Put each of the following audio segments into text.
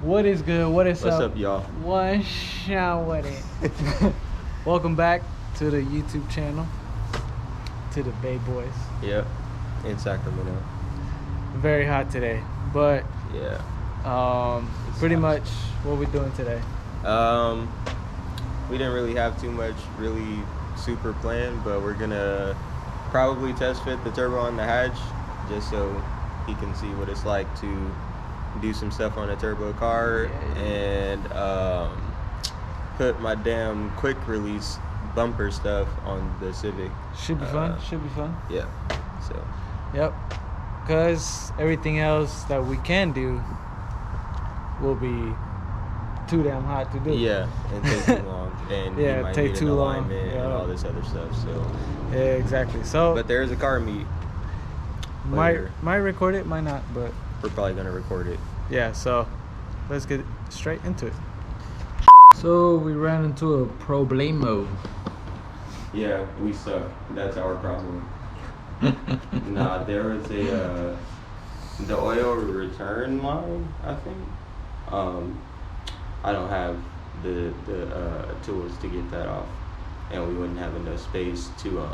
What is good? What is What's up? up, y'all? What's up with it? Welcome back to the YouTube channel, to the Bay Boys. Yep, in Sacramento. Very hot today, but Yeah. pretty much what we're doing today. We didn't really have too much really super planned, but we're gonna probably test fit the turbo on the hatch just so he can see what it's like to do some stuff on a turbo car and put my damn quick release bumper stuff on the Civic. Should be fun. Should be fun. Yeah. So. Yep. Cause everything else that we can do will be too damn hot to do. Yeah, and take too long, and yeah, you might take need too an long, alignment and all this other stuff. So. Yeah, exactly. So. But there is a car meet. Might record it, might not, but we're probably gonna record it. Yeah, so let's get straight into it. So we ran into a problemo. Yeah, we suck. That's our problem. Nah, there was the oil return line, I think. I don't have the tools to get that off, and we wouldn't have enough space to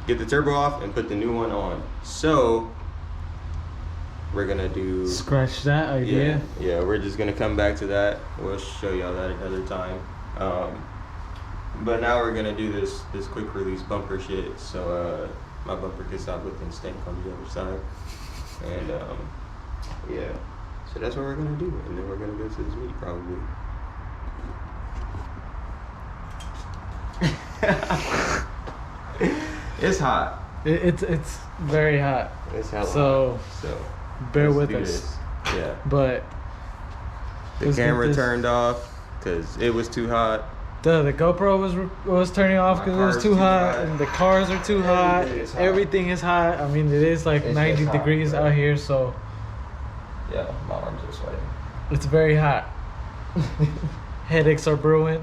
get the turbo off and put the new one on. So we're gonna do scratch that idea. Yeah, we're just gonna come back to that. We'll show y'all that another time. But now we're gonna do this quick release bumper shit, so my bumper can stop looking stank on the other side. And yeah, so that's what we're gonna do, and then we're gonna go to this meet probably. It's hot. It's very hot. It's hella so hot. So bear with do us. this. Yeah. But the camera turned off because it was too hot. The GoPro was turning off because it was too hot, and the cars are too hot. Everything is hot. I mean, it is like 90 degrees out here, so yeah, my arms are sweating. It's very hot. Headaches are brewing.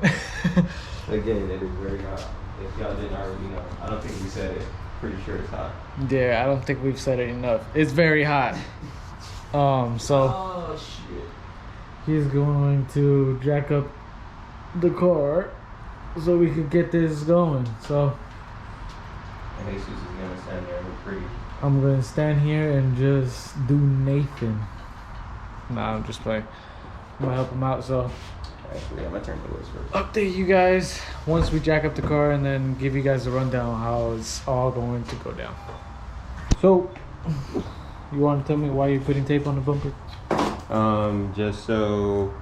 Again, it is very hot. If y'all didn't already know, I don't think we said it. Pretty sure it's hot. Yeah, I don't think we've said it enough. It's very hot. So oh shit. He's going to jack up the car so we could get this going. So and Jesus is gonna stand there and look pretty. I'm gonna stand here and just do Nathan. Nah, I'm just playing. I'm gonna help him out. So actually, I'm gonna turn the list first. Update you guys once we jack up the car, and then give you guys a rundown on how it's all going to go down. So, you want to tell me why you're putting tape on the bumper? Just so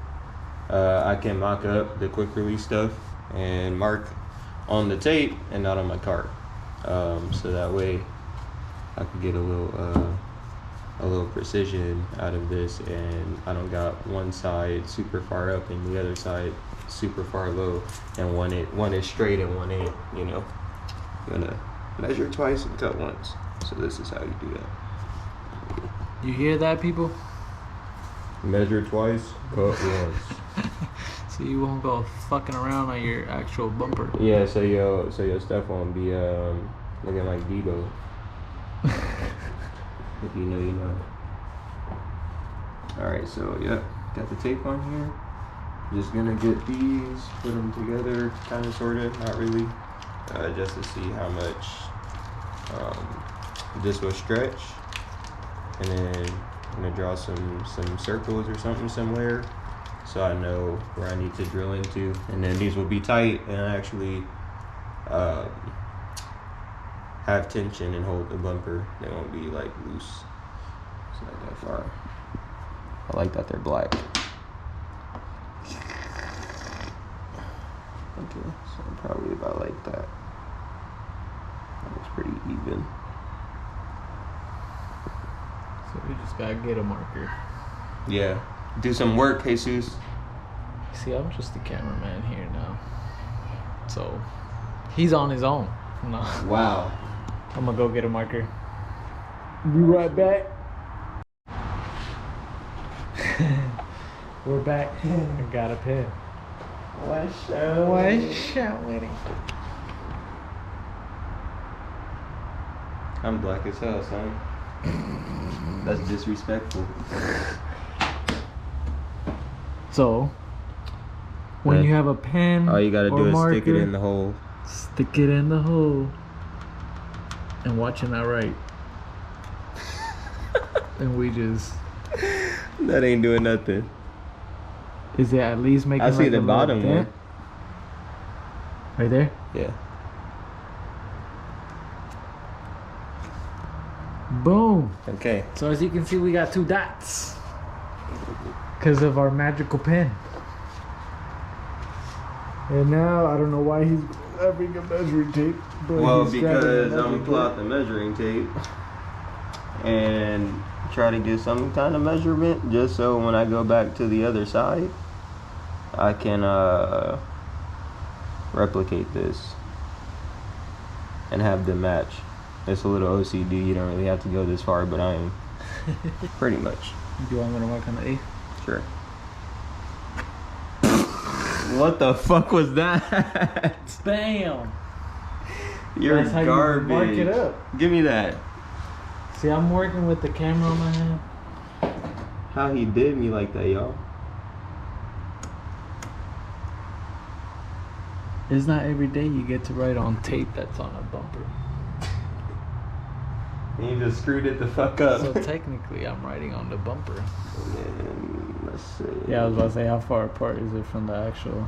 I can mock up the quick release stuff and mark on the tape and not on my car. So that way I can get a little precision out of this, and I don't got one side super far up and the other side super far low, and one is straight and one ain't, you know. You're gonna measure twice and cut once. So this is how you do that. You hear that, people? Measure twice, cut once. So you won't go fucking around on your actual bumper. Yeah, so your stuff won't be looking like Debo. If you know, you know. Alright, so yeah, got the tape on here. Just gonna get these, put them together, kind of, sort of, not really, just to see how much this will stretch. And then I'm gonna draw some circles or something somewhere, so I know where I need to drill into. And then these will be tight and actually have tension and hold the bumper. They won't be like loose. It's not that far. I like that they're black. Okay, so probably about like that. That looks pretty even. So we just gotta get a marker. Yeah, do some work, Jesus. See, I'm just the cameraman here now. So he's on his own. No. Wow. I'm gonna go get a marker. Be right back. We're back. I got a pen. What's up with it? I'm black as hell, son. That's disrespectful. So when Then you have a pen, all you gotta or do is marker, stick it in the hole. stick it in the hole, and watch it not right. And we just. That ain't doing nothing. Is it at least making? I see like the a bottom little one. dent? Right there. Yeah. Boom. Okay. So as you can see, we got 2 dots because of our magical pen. And now I don't know why he's grabbing a measuring tape. But Well, he's grabbing a because I'm gonna measuring pull tape. out the measuring tape and try to get some kind of measurement, just so when I go back to the other side, I can replicate this and have them match. It's a little OCD. You don't really have to go this far, but I am pretty much. Do you want me to work on the A? Sure. What the fuck was that? Bam! You're That's how garbage. you mark it up. Give me that. See, I'm working with the camera on my hand. How he did me like that, y'all. It's not every day you get to write on tape that's on a bumper. And you just screwed it the fuck up. So technically, I'm writing on the bumper. And let's see. Yeah, I was about to say, how far apart is it from the actual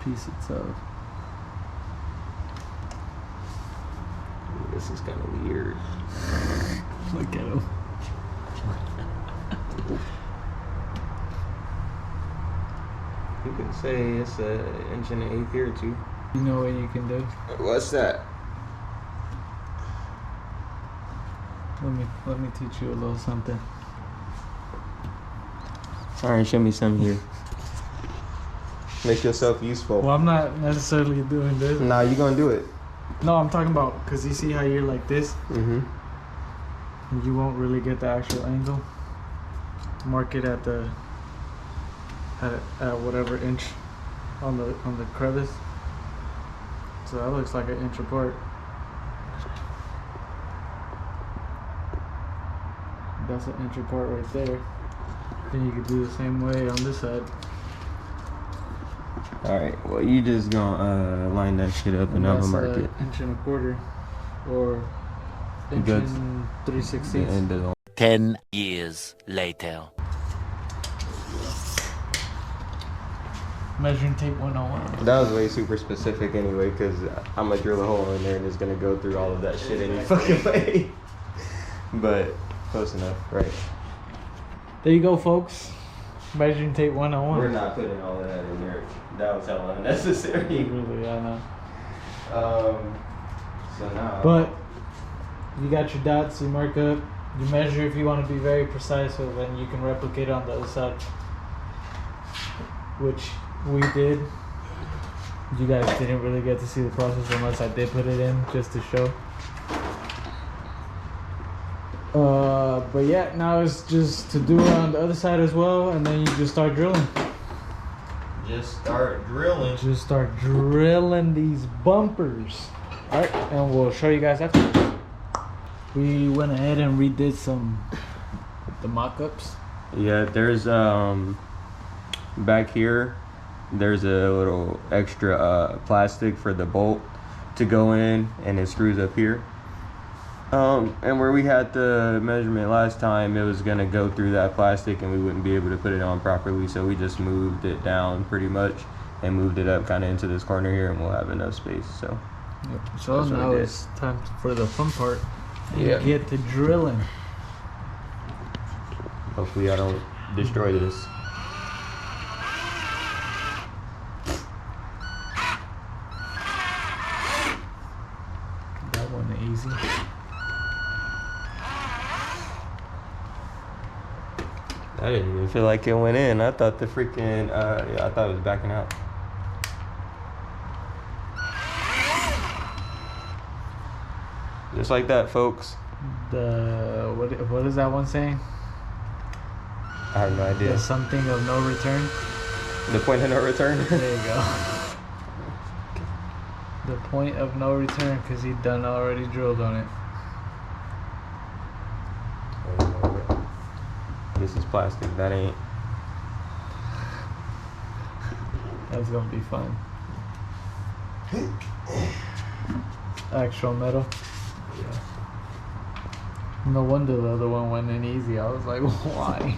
piece itself? This is kind of weird. Look at him. You could say it's an inch and an eighth here too. You know what you can do? What's that? Let me teach you a little something. All right, show me some here. Make yourself useful. Well, I'm not necessarily doing this. Nah, you gonna do it. No, I'm talking about, because you see how you're like this? Mm-hmm. And you won't really get the actual angle. Mark it at the at whatever inch on the crevice. So that looks like an inch apart. That's an inch apart right there. Then you could do the same way on this side. All right. Well, you just gonna line that shit up and I'm gonna mark it. Inch and a quarter, or inch That's and the 3/16. end of the 10 years later. Measuring tape 101. That was way super specific anyway, because I'm gonna drill a hole in there and it's gonna go through all of that shit any fucking way. But close enough, right? There you go, folks. Measuring tape 101. We're not putting all of that in there. That was hella unnecessary. Really, I know. So now. But you got your dots, you mark up, you measure if you want to be very precise, so then you can replicate on the other side, which we did. You guys didn't really get to see the process unless I did put it in just to show. But yeah, now it's just to do it on the other side as well, and then you just start drilling. Just start drilling. Just start drilling these bumpers. Alright, and we'll show you guys after. We went ahead and redid the mock-ups. Yeah, there's back here there's a little extra plastic for the bolt to go in, and it screws up here. And where we had the measurement last time, it was gonna go through that plastic and we wouldn't be able to put it on properly, so we just moved it down pretty much and moved it up kind of into this corner here, and we'll have enough space. So Yep. So That's what now we did. it's time for the fun part. Yeah. Get to drilling. hopefully I don't destroy this. That one easy. I didn't even feel like it went in. I thought the freaking I thought it was backing out. Just like that, folks. What is that one saying? I have no idea. The something of no return. The point of no return. There you go. The point of no return, because he done already drilled on it. This is plastic. That ain't. That's gonna be fun. Actual metal. Yeah. No wonder the other one went in easy. I was like, why?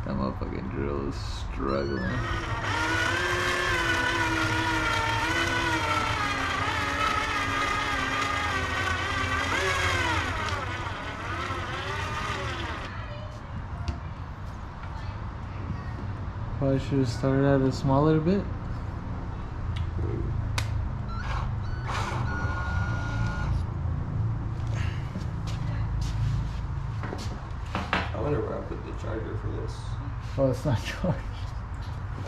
That motherfucking drill is struggling. Probably should have started at a smaller bit. I wonder where I put the charger for this. Oh, it's not charged.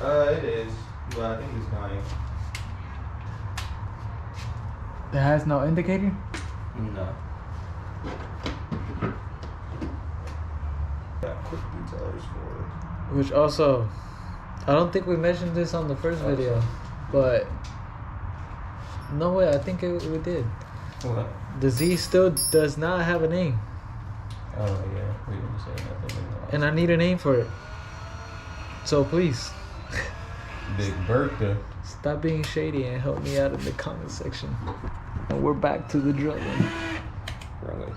It is, but I think it's dying. It has no indicator? No. Got quick detailers for it. Which also, I don't think we mentioned this on the first video, but no way, I think we did. What? The Z still does not have a name. Oh yeah, we didn't say nothing in the last And I need a name for it. So please, Big Bertha. stop being shady and help me out in the comment section. And we're back to the drilling. Wrong way.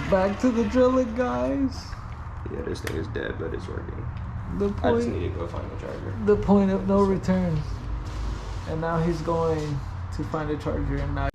Back to the drilling, guys. Yeah, this thing is dead, but it's working. The I just need point, to go find the charger. the point of no return. And now he's going to find a charger, and now.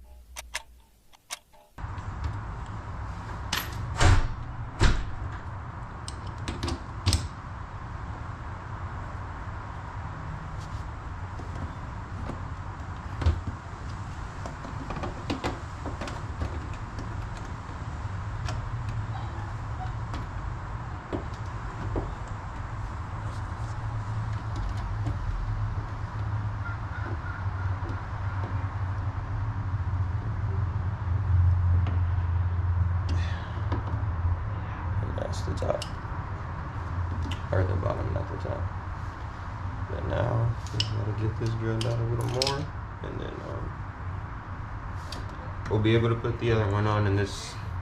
That's the top. Or the bottom, not the top. But now, we gotta get this drilled out a little more. And then we'll be able to put the other one on and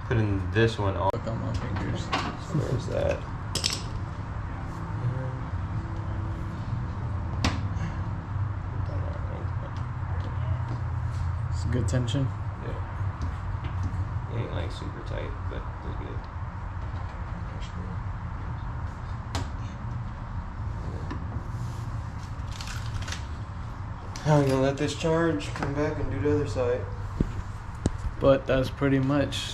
putting this one on. Look on my fingers. So there's that. It's good tension. Yeah. It ain't like super tight, but it's good. Now we're gonna let this charge, come back and do the other side. But that's pretty much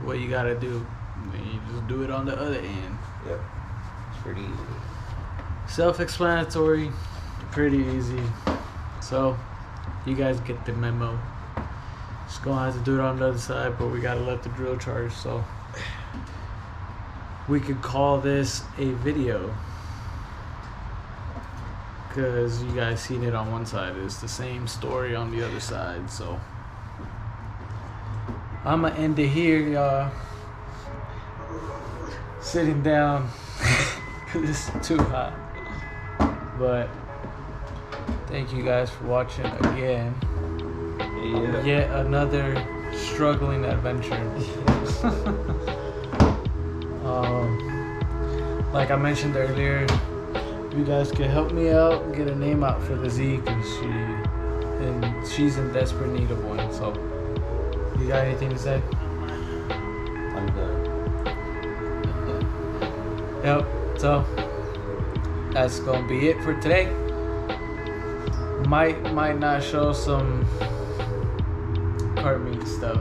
what you gotta do. You just do it on the other end. Yep. It's pretty easy. Self-explanatory, pretty easy. So, you guys get the memo. Just gonna have to do it on the other side, but we gotta let the drill charge. So, we could call this a video, because you guys seen it on one side. It's the same story on the other side. So, I'm gonna end it here, y'all. Sitting down because it's too hot. But thank you guys for watching again. Yeah. Yet another struggling adventure. Like I mentioned earlier, you guys can help me out, get a name out for the Z, because she's in desperate need of one. So, you got anything to say? I'm done. Yep. So that's gonna be it for today. Might not show some cart meat stuff.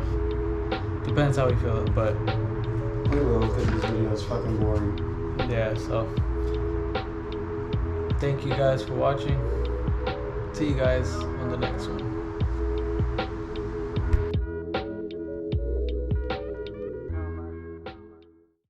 Depends how we feel it, but We will, because this video is fucking boring. yeah. So thank you guys for watching. See you guys on the next one.